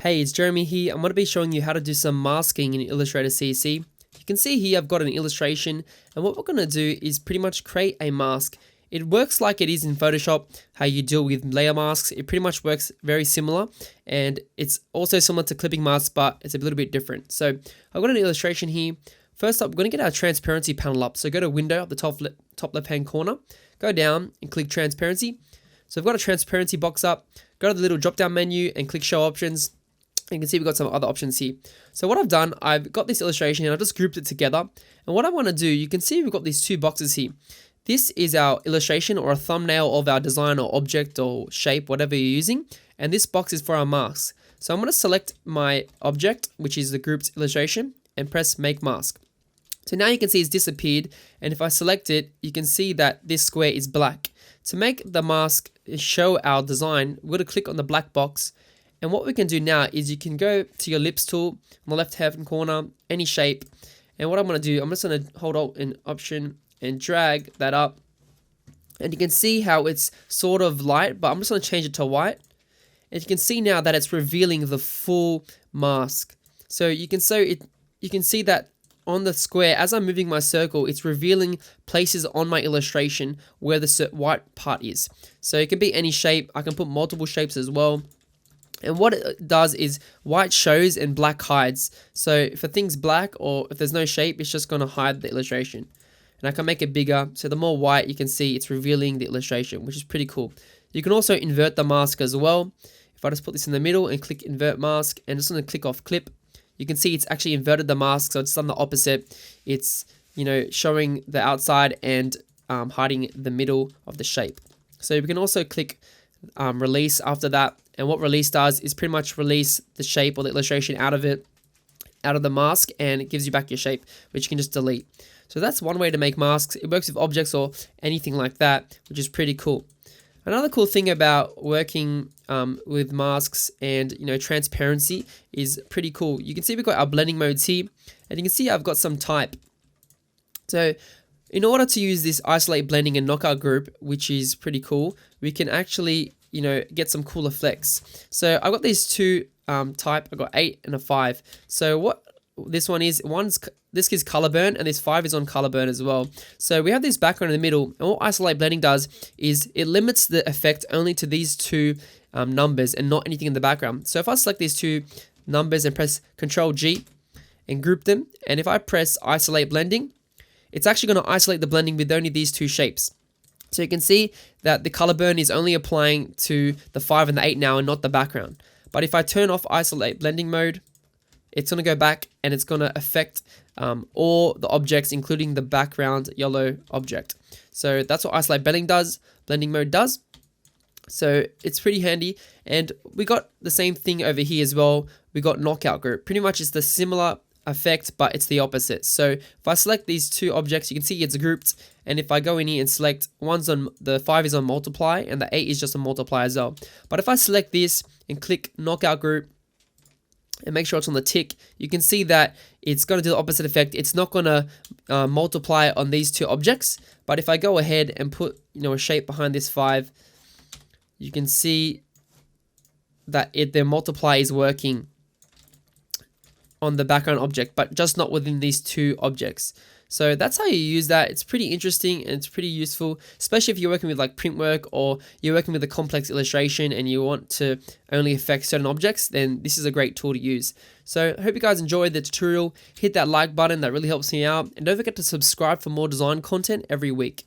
Hey, it's Jeremy here. I'm going to be showing you how to do some masking in Illustrator CC. You can see here I've got an illustration, and what we're going to do is pretty much create a mask. It works like it is in Photoshop, how you deal with layer masks. It pretty much works very similar, and it's also similar to clipping masks, but it's a little bit different. So I've got an illustration here. First up, we're going to get our transparency panel up. So go to Window at the top left-hand corner, go down and click Transparency. So I've got a transparency box up. Go to the little drop-down menu and click Show Options. You can see we've got some other options here. So what I've done, I've got this illustration and I've just grouped it together. And what I want to do, you can see we've got these two boxes here. This is our illustration or a thumbnail of our design or object or shape, whatever you're using. And this box is for our masks. So I'm going to select my object, which is the grouped illustration, and press Make Mask. So now you can see it's disappeared. And if I select it, you can see that this square is black. To make the mask show our design, we're going to click on the black box. And what we can do now is you can go to your ellipse tool on the left hand corner, any shape. And what I'm going to do, I'm just going to hold Alt and Option and drag that up. And you can see how it's sort of light, but I'm just going to change it to white. And you can see now that it's revealing the full mask. So you can see that on the square, as I'm moving my circle, it's revealing places on my illustration where the white part is. So it can be any shape. I can put multiple shapes as well. And what it does is white shows and black hides. So for things black or if there's no shape, it's just going to hide the illustration. And I can make it bigger. So the more white you can see, it's revealing the illustration, which is pretty cool. You can also invert the mask as well. If I just put this in the middle and click Invert Mask and just going to click off Clip, you can see it's actually inverted the mask. So it's done the opposite. It's, showing the outside and hiding the middle of the shape. So we can also click Release after that. And what release does is pretty much release the shape or the illustration out of the mask, and it gives you back your shape, which you can just delete. So that's one way to make masks. It works with objects or anything like that, which is pretty cool. Another cool thing about working with masks and transparency is pretty cool. You can see we've got our blending modes here, and you can see I've got some type. So in order to use this isolate blending and knockout group, which is pretty cool, we can actually get some cool effects. So I've got these two type. I've got 8 and a 5. So what this one is, this is color burn, and this 5 is on color burn as well. So we have this background in the middle, and what isolate blending does is it limits the effect only to these two numbers and not anything in the background. So if I select these two numbers and press Ctrl G and group them, and if I press isolate blending, it's actually going to isolate the blending with only these two shapes. So you can see that the color burn is only applying to the 5 and the 8 now and not the background. But if I turn off isolate blending mode, it's going to go back and it's going to affect all the objects, including the background yellow object. So that's what isolate blending mode does. So it's pretty handy. And we got the same thing over here as well. We got knockout group. Pretty much it's the similar effect, but it's the opposite. So if I select these two objects, you can see it's grouped. And if I go in here and select the 5 is on multiply and the 8 is just a multiply as well. But if I select this and click knockout group and make sure it's on the tick, you can see that it's going to do the opposite effect. It's not going to multiply on these two objects. But if I go ahead and put a shape behind this 5, you can see that the multiply is working on the background object, but just not within these two objects. So that's how you use that. It's pretty interesting and it's pretty useful, especially if you're working with like print work or you're working with a complex illustration and you want to only affect certain objects, then this is a great tool to use. So I hope you guys enjoyed the tutorial. Hit that like button, that really helps me out. And don't forget to subscribe for more design content every week.